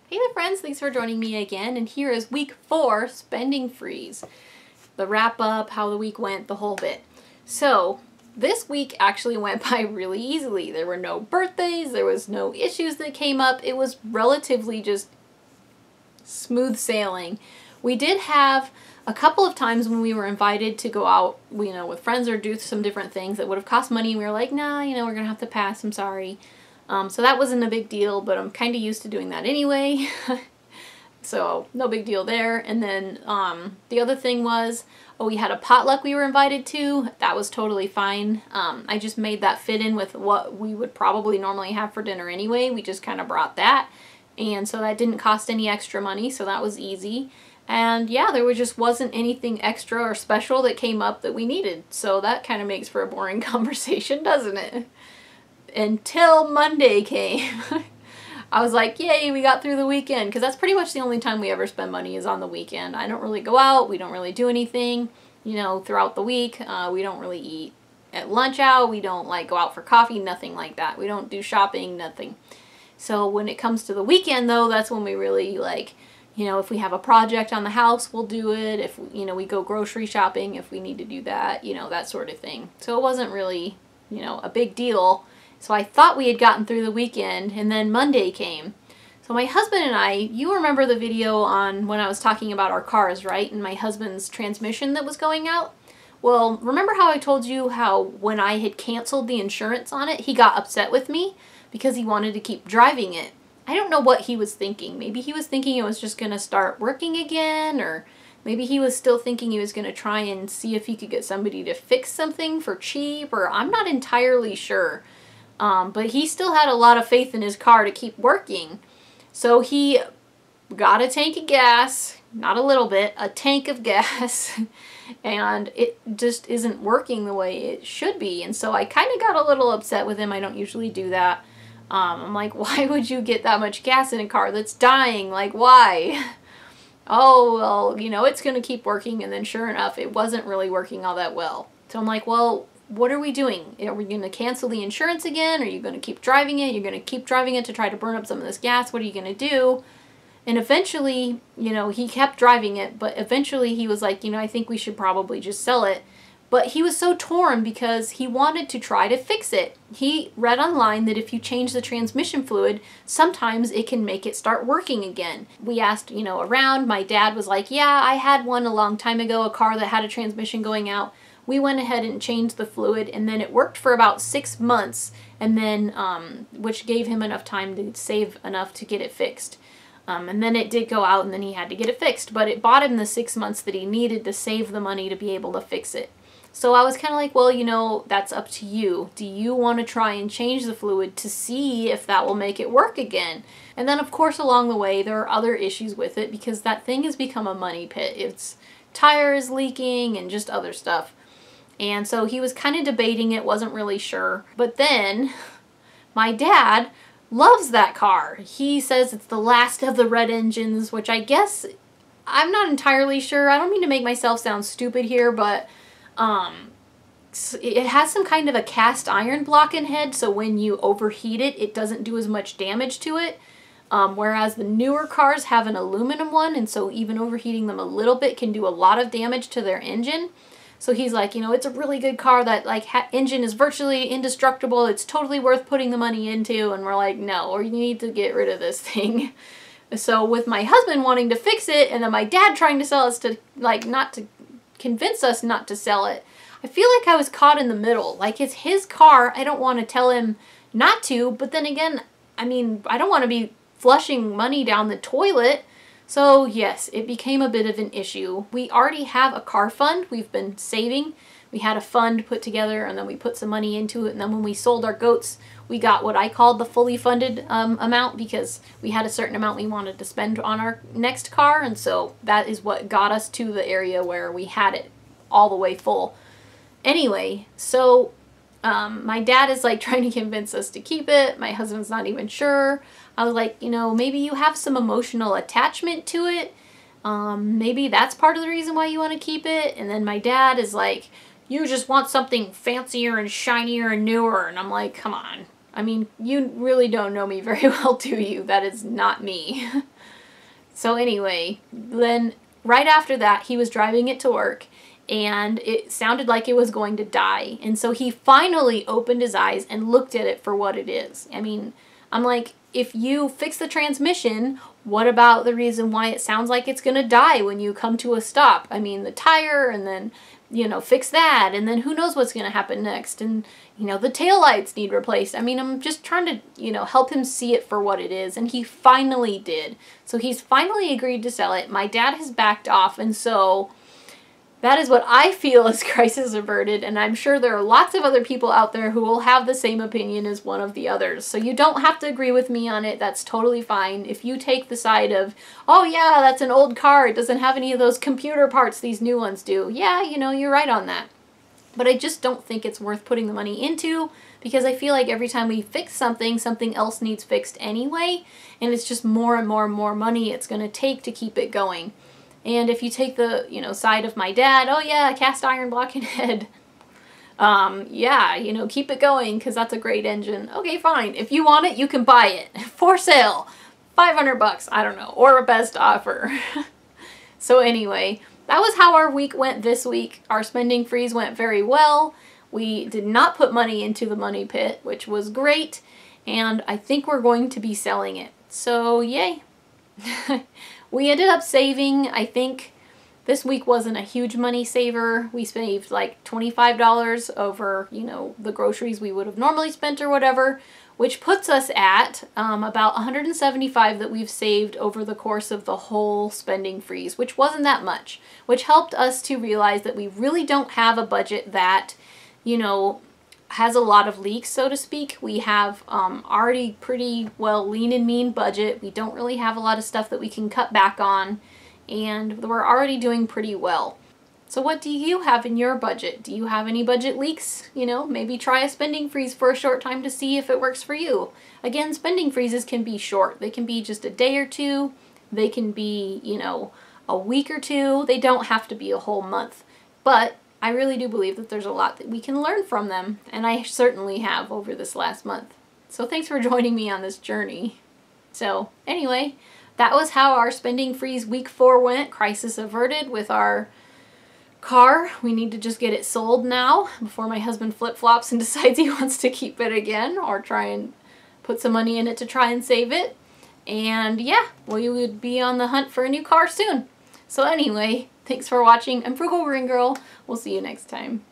Hey there friends, thanks for joining me again, and here is week 4 spending freeze. The wrap up, how the week went, the whole bit. So this week actually went by really easily. There were no birthdays, there was no issues that came up. It was relatively just smooth sailing. We did have a couple of times when we were invited to go out, with friends or do some different things that would have cost money. We were like, nah, we're gonna have to pass, I'm sorry. So that wasn't a big deal, but I'm kind of used to doing that anyway. So no big deal there. And then the other thing was, we had a potluck we were invited to. That was totally fine. I just made that fit in with what we would probably normally have for dinner anyway. We just kind of brought that. And so that didn't cost any extra money, so that was easy. And yeah, just wasn't anything extra or special that came up that we needed. So that kind of makes for a boring conversation, doesn't it? Until Monday came. I was like, yay, we got through the weekend, because that's pretty much the only time we ever spend money is on the weekend. I don't really go out, we don't really do anything, throughout the week. We don't really eat at lunch out, we don't go out for coffee, nothing like that. We don't do shopping, nothing. So when it comes to the weekend though, that's when we really if we have a project on the house, we'll do it. If, we go grocery shopping, if we need to do that, that sort of thing. So it wasn't really, a big deal. So I thought we had gotten through the weekend, and then Monday came. So my husband and I, you remember the video on when I was talking about our cars, right? And my husband's transmission that was going out? Well, remember how I told you how when I had canceled the insurance on it, he got upset with me because he wanted to keep driving it. I don't know what he was thinking. Maybe he was thinking it was just going to start working again, or maybe he was still thinking he was going to try and see if he could get somebody to fix something for cheap, or I'm not entirely sure. But he still had a lot of faith in his car to keep working. So he got a tank of gas, not a little bit, a tank of gas, and it just isn't working the way it should be. And so I kind of got a little upset with him. I don't usually do that. I'm like, why would you get that much gas in a car that's dying? Like, why? Oh, well, it's going to keep working. And then sure enough, it wasn't really working all that well. So I'm like, well, what are we doing? Are we going to cancel the insurance again? Are you going to keep driving it? You're going to keep driving it to try to burn up some of this gas? What are you going to do? And eventually, he kept driving it, but eventually he was like, I think we should probably just sell it. But he was so torn because he wanted to try to fix it. He read online that if you change the transmission fluid, sometimes it can make it start working again. We asked, around. My dad was like, yeah, I had one a long time ago, a car that had a transmission going out. We went ahead and changed the fluid, and then it worked for about 6 months, and then which gave him enough time to save enough to get it fixed. And then it did go out, and then he had to get it fixed, but it bought him the 6 months that he needed to save the money to be able to fix it. So I was kind of like, well, that's up to you. Do you want to try and change the fluid to see if that will make it work again? And then, of course, along the way, there are other issues with it because that thing has become a money pit. Its tire is leaking and just other stuff. And so he was kind of debating it, wasn't really sure. But then my dad loves that car. He says it's the last of the red engines, which I guess I'm not entirely sure. I don't mean to make myself sound stupid here, but it has some kind of a cast iron block in head, so when you overheat it, it doesn't do as much damage to it. Whereas the newer cars have an aluminum one, and so even overheating them a little bit can do a lot of damage to their engine. So he's like, it's a really good car that engine is virtually indestructible. It's totally worth putting the money into. And we're like, no, or you need to get rid of this thing. So with my husband wanting to fix it, and then my dad trying to sell us to not to convince us not to sell it, I feel like I was caught in the middle. Like, it's his car. I don't want to tell him not to, but then again, I don't want to be flushing money down the toilet. So yes, it became a bit of an issue. We already have a car fund. We've been saving. We had a fund put together, and then we put some money into it, and then when we sold our goats, we got what I called the fully funded amount, because we had a certain amount we wanted to spend on our next car, and so that is what got us to the area where we had it all the way full. Anyway, so my dad is trying to convince us to keep it. My husband's not even sure. I was like, maybe you have some emotional attachment to it. Maybe that's part of the reason why you want to keep it. And then my dad is like, you just want something fancier and shinier and newer. And I'm like, come on. I mean, you really don't know me very well, do you? That is not me. So anyway, then right after that, he was driving it to work, and it sounded like it was going to die. And so he finally opened his eyes and looked at it for what it is. I mean, I'm like, if you fix the transmission, what about the reason why it sounds like it's going to die when you come to a stop? I mean, the tire, and then, you know, fix that, and then who knows what's going to happen next, and, you know, the taillights need replaced. I mean, I'm just trying to, you know, help him see it for what it is, and he finally did. So he's finally agreed to sell it. My dad has backed off, and so that is what I feel is crisis averted, and I'm sure there are lots of other people out there who will have the same opinion as one of the others. So you don't have to agree with me on it. That's totally fine. If you take the side of, oh yeah, that's an old car, it doesn't have any of those computer parts these new ones do. Yeah, you know, you're right on that. But I just don't think it's worth putting the money into, because I feel like every time we fix something, something else needs fixed anyway, and it's just more and more and more money it's going to take to keep it going. And if you take the, you know, side of my dad, oh yeah, cast iron block and head, yeah, you know, keep it going because that's a great engine. Okay, fine. If you want it, you can buy it. For sale. $500, I don't know, or a best offer. So anyway, that was how our week went this week. Our spending freeze went very well. We did not put money into the money pit, which was great, and I think we're going to be selling it. So yay. We ended up saving, I think this week wasn't a huge money saver. We saved like $25 over, you know, the groceries we would have normally spent or whatever, which puts us at about $175 that we've saved over the course of the whole spending freeze, which wasn't that much, which helped us to realize that we really don't have a budget that, you know, has a lot of leaks, so to speak. We have already pretty well lean and mean budget. We don't really have a lot of stuff that we can cut back on, and we're already doing pretty well. So what do you have in your budget? Do you have any budget leaks? You know, maybe try a spending freeze for a short time to see if it works for you. Again, spending freezes can be short. They can be just a day or two. They can be, you know, a week or two. They don't have to be a whole month. But I really do believe that there's a lot that we can learn from them, and I certainly have over this last month. So thanks for joining me on this journey. So anyway, that was how our spending freeze week 4 went, crisis averted with our car. We need to just get it sold now before my husband flip-flops and decides he wants to keep it again or try and put some money in it to try and save it. And yeah, we would be on the hunt for a new car soon. So anyway, thanks for watching. I'm Frugal Green Girl. We'll see you next time.